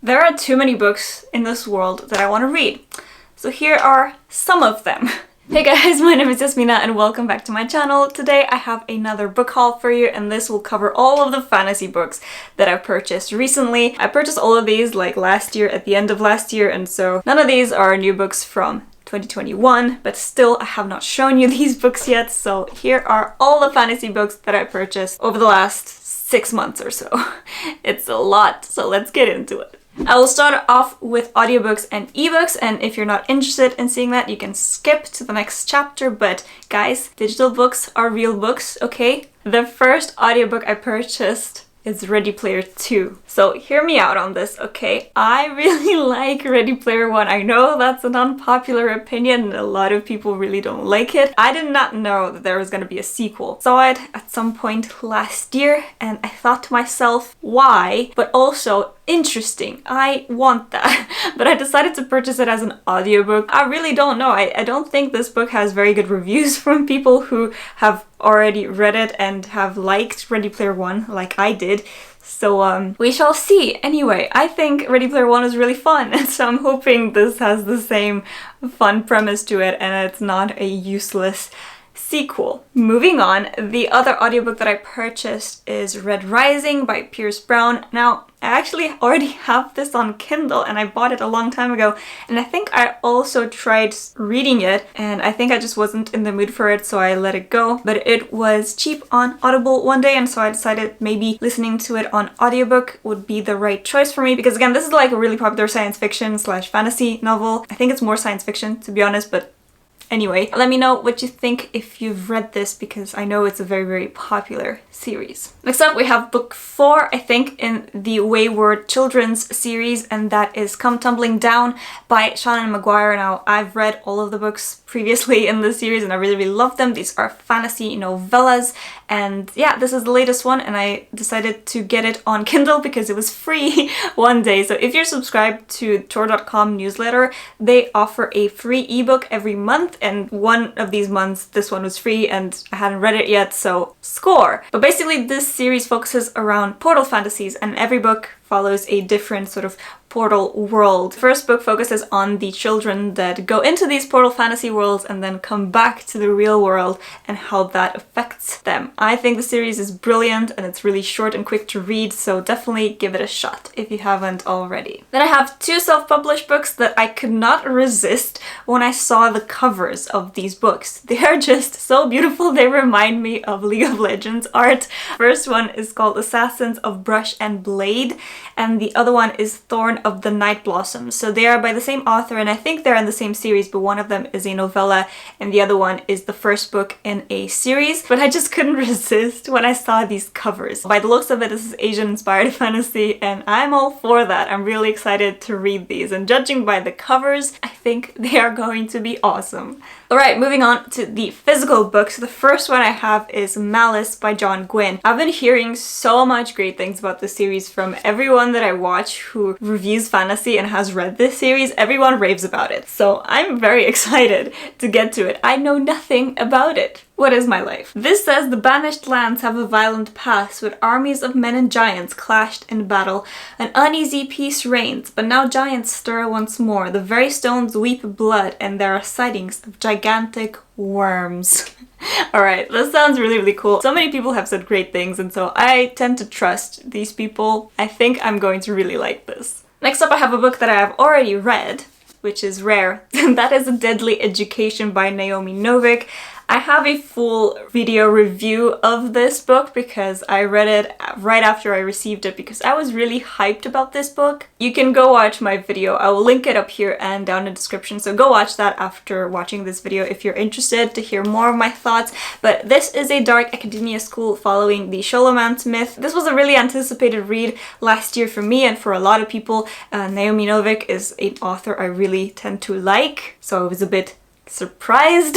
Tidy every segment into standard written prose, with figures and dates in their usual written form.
There are too many books in this world that I want to read. So here are some of them. Hey guys, my name is Yasmina and welcome back to my channel. Today I have another book haul for you and this will cover all of the fantasy books that I've purchased recently. I purchased all of these like last year, at the end of last year, and so none of these are new books from 2021, but still I have not shown you these books yet, so here are all the fantasy books that I purchased over the last 6 months or so. It's a lot, so let's get into it. I will start off with audiobooks and ebooks, and if you're not interested in seeing that, you can skip to the next chapter, but guys, digital books are real books, okay? The first audiobook I purchased is Ready Player 2. So hear me out on this, okay? I really like Ready Player 1. I know that's an unpopular opinion and a lot of people really don't like it. I did not know that there was gonna be a sequel. Saw it at some point last year and I thought to myself, why? But also, interesting. I want that. But I decided to purchase it as an audiobook. I really don't know. I don't think this book has very good reviews from people who have already read it and have liked Ready Player 1 like I did. So we shall see. Anyway, I think Ready Player 1 is really fun, and so I'm hoping this has the same fun premise to it and it's not a useless sequel. Moving on, the other audiobook that I purchased is Red Rising by Pierce Brown. Now, I actually already have this on Kindle and I bought it a long time ago, and I think I also tried reading it and I think I just wasn't in the mood for it, so I let it go. But it was cheap on Audible one day and so I decided maybe listening to it on audiobook would be the right choice for me, because again, this is like a really popular science fiction slash fantasy novel. I think it's more science fiction to be honest, but anyway, let me know what you think if you've read this, because I know it's a very, very popular series. Next up, we have book 4, I think, in the Wayward Children's series, and that is Come Tumbling Down by Shannon Maguire. Now, I've read all of the books previously in this series and I really, really love them. These are fantasy novellas, and yeah, this is the latest one and I decided to get it on Kindle because it was free one day. So if you're subscribed to Tor.com newsletter, they offer a free ebook every month, and one of these months this one was free and I hadn't read it yet, so score! But basically this series focuses around portal fantasies and every book follows a different sort of portal world. The first book focuses on the children that go into these portal fantasy worlds and then come back to the real world and how that affects them. I think the series is brilliant and it's really short and quick to read, so definitely give it a shot if you haven't already. Then I have 2 self-published books that I could not resist when I saw the covers of these books. They are just so beautiful. They remind me of League of Legends art. First one is called Assassins of Brush and Blade, and the other one is Thorn of the Night Blossoms. So they are by the same author and I think they're in the same series, but one of them is a novella and the other one is the first book in a series. But I just couldn't resist when I saw these covers. By the looks of it, this is Asian-inspired fantasy and I'm all for that. I'm really excited to read these, and judging by the covers, I think they are going to be awesome. Alright, moving on to the physical books. The first one I have is Malice by John Gwynne. I've been hearing so much great things about this series from everyone that I watch who reviews fantasy and has read this series. Everyone raves about it. So I'm very excited to get to it. I know nothing about it. What is my life? This says the banished lands have a violent past, with armies of men and giants clashed in battle. An uneasy peace reigns, but now giants stir once more. The very stones weep blood, and there are sightings of gigantic worms. Alright, this sounds really, really cool. So many people have said great things, and so I tend to trust these people. I think I'm going to really like this. Next up, I have a book that I have already read, which is rare. That is A Deadly Education by Naomi Novik. I have a full video review of this book because I read it right after I received it because I was really hyped about this book. You can go watch my video. I will link it up here and down in the description, so go watch that after watching this video if you're interested to hear more of my thoughts. But this is a dark academia school following the Sholomance myth. This was a really anticipated read last year for me and for a lot of people. Naomi Novik is an author I really tend to like, so I was a bit surprised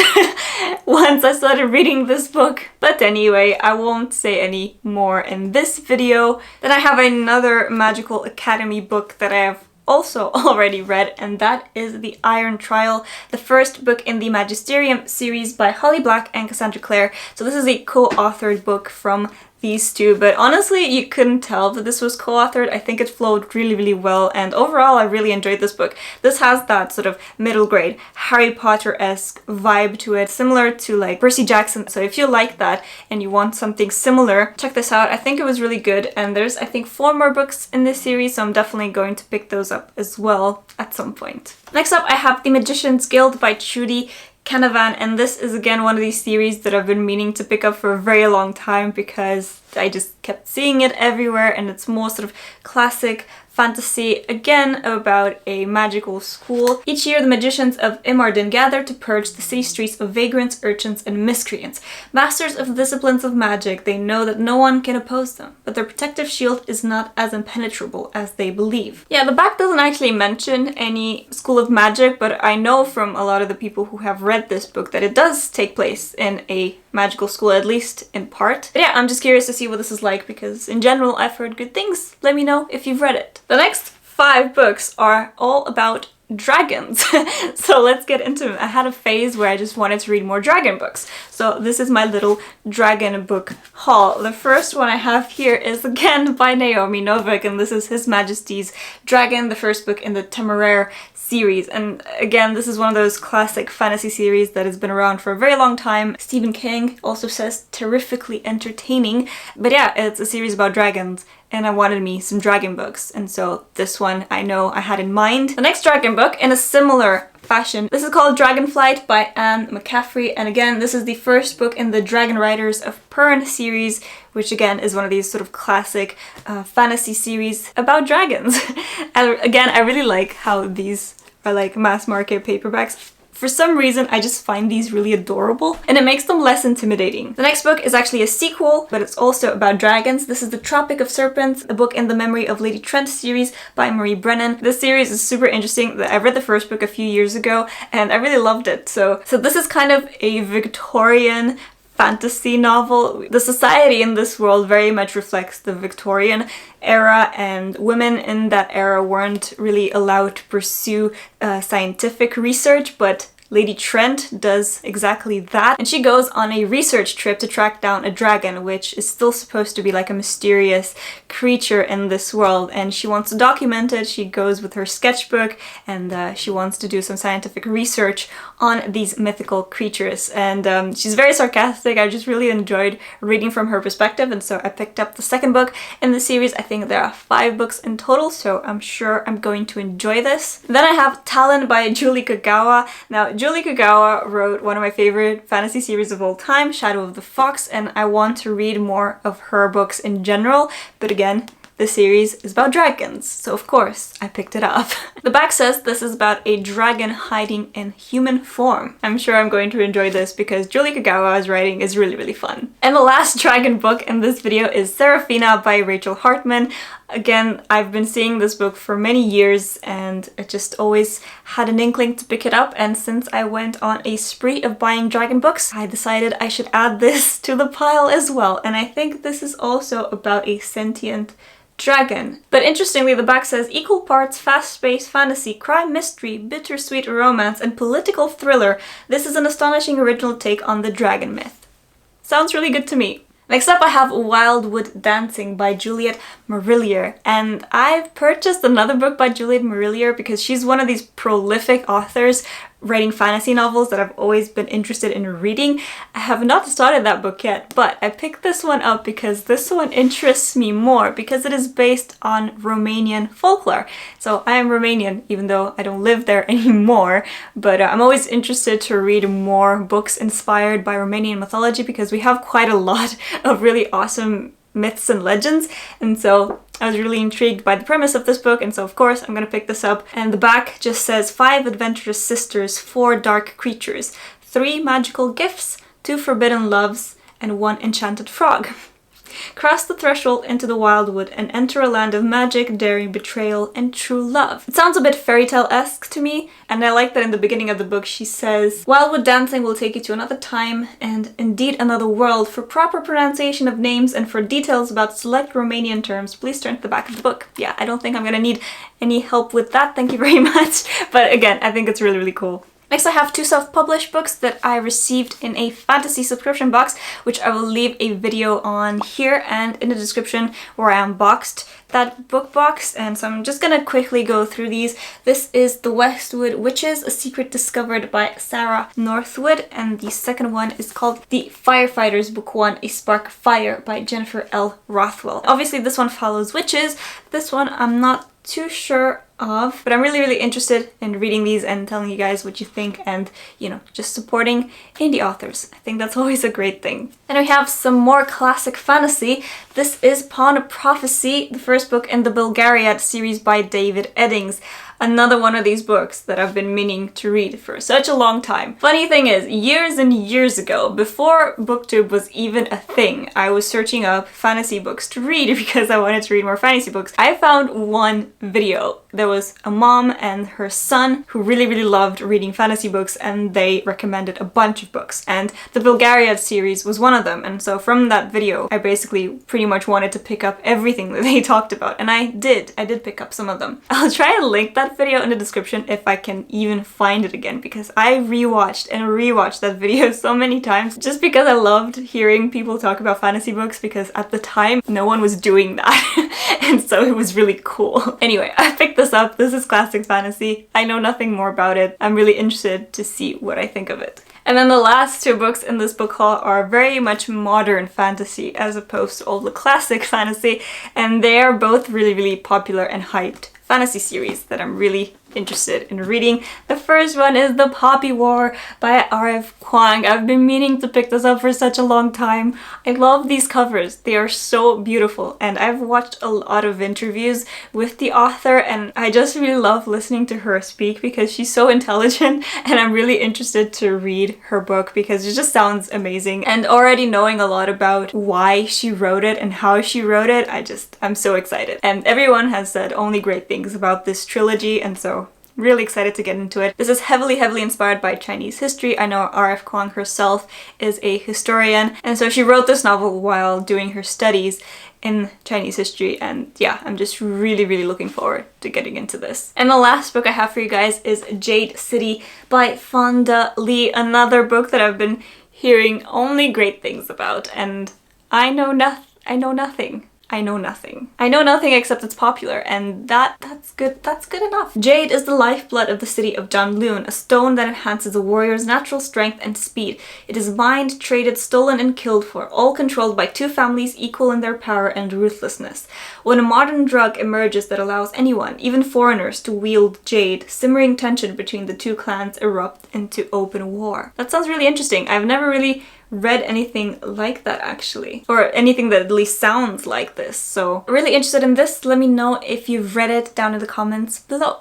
once I started reading this book. But anyway, I won't say any more in this video. Then I have another Magical Academy book that I have also already read, and that is The Iron Trial, the first book in the Magisterium series by Holly Black and Cassandra Clare. So this is a co-authored book from these two, but honestly you couldn't tell that this was co-authored. I think it flowed really well, and overall I really enjoyed this book. This has that sort of middle grade Harry Potter-esque vibe to it, similar to like Percy Jackson. So if you like that and you want something similar, check this out. I think it was really good, and there's I think 4 more books in this series, so I'm definitely going to pick those up as well at some point. Next up I have The Magician's Guild by Trudy Canavan, and this is again one of these series that I've been meaning to pick up for a very long time because I just kept seeing it everywhere, and it's more sort of classic fantasy, again about a magical school. Each year the magicians of Imardin gather to purge the city streets of vagrants, urchins, and miscreants. Masters of the disciplines of magic, they know that no one can oppose them, but their protective shield is not as impenetrable as they believe. Yeah, the back doesn't actually mention any school of magic, but I know from a lot of the people who have read this book that it does take place in a magical school, at least in part. But yeah, I'm just curious to see what this is like because in general I've heard good things. Let me know if you've read it. The next 5 books are all about dragons. So let's get into them. I had a phase where I just wanted to read more dragon books. So this is my little dragon book haul. The first one I have here is again by Naomi Novik, and this is His Majesty's Dragon, the first book in the Temeraire series. And again, this is one of those classic fantasy series that has been around for a very long time. Stephen King also says terrifically entertaining. But yeah, it's a series about dragons, and I wanted me some dragon books, and so this one I know I had in mind. The next dragon book in a similar fashion, this is called Dragonflight by Anne McCaffrey, and again this is the first book in the Dragon Riders of Pern series, which again is one of these sort of classic fantasy series about dragons. And again, I really like how these are like mass market paperbacks. For some reason, I just find these really adorable, and it makes them less intimidating. The next book is actually a sequel, but it's also about dragons. This is The Tropic of Serpents, a book in the Memory of Lady Trent series by Marie Brennan. This series is super interesting. I read the first book a few years ago, and I really loved it. So this is kind of a Victorian fantasy novel. The society in this world very much reflects the Victorian era, and women in that era weren't really allowed to pursue scientific research, but Lady Trent does exactly that, and she goes on a research trip to track down a dragon, which is still supposed to be like a mysterious creature in this world, and she wants to document it. She goes with her sketchbook, and she wants to do some scientific research on these mythical creatures, and she's very sarcastic. I just really enjoyed reading from her perspective, and so I picked up the second book in the series. I think there are 5 books in total, so I'm sure I'm going to enjoy this. Then I have Talon by Julie Kagawa. Now, Julie Kagawa wrote one of my favorite fantasy series of all time, Shadow of the Fox, and I want to read more of her books in general, but again, the series is about dragons, so of course I picked it up. The back says this is about a dragon hiding in human form. I'm sure I'm going to enjoy this because Julie Kagawa's writing is really fun. And the last dragon book in this video is Seraphina by Rachel Hartman. Again, I've been seeing this book for many years, and I just always had an inkling to pick it up, and since I went on a spree of buying dragon books, I decided I should add this to the pile as well. And I think this is also about a sentient dragon. But interestingly, the back says equal parts fast-paced fantasy, crime mystery, bittersweet romance, and political thriller. This is an astonishing original take on the dragon myth. Sounds really good to me. Next up I have Wildwood Dancing by Juliette Marillier, and I've purchased another book by Juliette Marillier because she's one of these prolific authors writing fantasy novels that I've always been interested in reading. I have not started that book yet, but I picked this one up because this one interests me more because it is based on Romanian folklore. So I am Romanian, even though I don't live there anymore, but I'm always interested to read more books inspired by Romanian mythology because we have quite a lot of really awesome myths and legends, and so I was really intrigued by the premise of this book, and so of course I'm gonna pick this up. And the back just says 5 adventurous sisters, 4 dark creatures, 3 magical gifts, 2 forbidden loves, and 1 enchanted frog. Cross the threshold into the wildwood and enter a land of magic, daring, betrayal, and true love. It sounds a bit fairy tale-esque to me, and I like that in the beginning of the book she says, Wildwood dancing will take you to another time and indeed another world. For proper pronunciation of names and for details about select Romanian terms, please turn to the back of the book. Yeah, I don't think I'm gonna need any help with that, thank you very much. But again, I think it's really cool. Next, I have 2 self-published books that I received in a fantasy subscription box, which I will leave a video on here and in the description where I unboxed that book box. And so I'm just gonna quickly go through these. This is The Westwood Witches, A Secret Discovered by Sarah Northwood, and the second one is called The Firefighters Book 1, A Spark of Fire by Jennifer L. Rothwell. Obviously this one follows witches. This one I'm not too sure of, but I'm really interested in reading these and telling you guys what you think and, you know, just supporting indie authors. I think that's always a great thing. And we have some more classic fantasy. This is Pawn of Prophecy, the first book in the Belgariad series by David Eddings. Another one of these books that I've been meaning to read for such a long time. Funny thing is, years and years ago, before BookTube was even a thing, I was searching up fantasy books to read because I wanted to read more fantasy books. I found one video. There was a mom and her son who really loved reading fantasy books, and they recommended a bunch of books. And the Belgariad series was one of them. And so from that video, I basically pretty much wanted to pick up everything that they talked about. And I did pick up some of them. I'll try and link that video in the description if I can even find it again, because I rewatched and rewatched that video so many times just because I loved hearing people talk about fantasy books, because at the time no one was doing that and so it was really cool. Anyway, I picked this up. This is classic fantasy. I know nothing more about it. I'm really interested to see what I think of it. And then the last 2 books in this book haul are very much modern fantasy as opposed to all the classic fantasy, and they are both really popular and hyped fantasy series that I'm really interested in reading. The first one is The Poppy War by R.F. Kuang. I've been meaning to pick this up for such a long time. I love these covers. They are so beautiful, and I've watched a lot of interviews with the author, and I just really love listening to her speak because she's so intelligent, and I'm really interested to read her book because it just sounds amazing. And already knowing a lot about why she wrote it and how she wrote it, I'm so excited. And everyone has said only great things about this trilogy, and so really excited to get into it. This is heavily inspired by Chinese history. I know R.F. Kuang herself is a historian, and so she wrote this novel while doing her studies in Chinese history, and yeah, I'm just really looking forward to getting into this. And the last book I have for you guys is Jade City by Fonda Lee, another book that I've been hearing only great things about, and I know nothing. I know nothing except it's popular, and that's good enough. Jade is the lifeblood of the city of Janloon, a stone that enhances a warrior's natural strength and speed. It is mined, traded, stolen, and killed for, all controlled by 2 families equal in their power and ruthlessness. When a modern drug emerges that allows anyone, even foreigners, to wield jade, simmering tension between the 2 clans erupt into open war. That sounds really interesting. I've never really read anything like that actually, or anything that at least sounds like this, so really interested in this. Let me know if you've read it down in the comments below.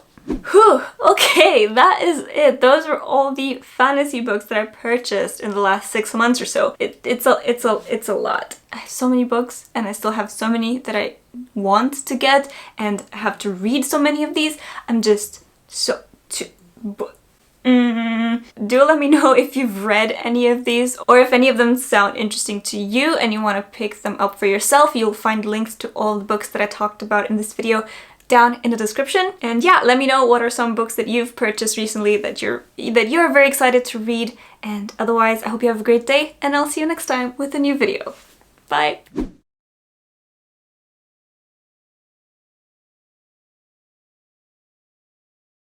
Whew, okay, that is it. Those were all the fantasy books that I purchased in the last 6 months or so. It's a lot. I have so many books, and I still have so many that I want to get, and I have to read so many of these. I'm just so do let me know if you've read any of these, or if any of them sound interesting to you and you want to pick them up for yourself. You'll find links to all the books that I talked about in this video down in the description. And yeah, let me know what are some books that you've purchased recently that you're very excited to read. And otherwise, I hope you have a great day, and I'll see you next time with a new video. Bye!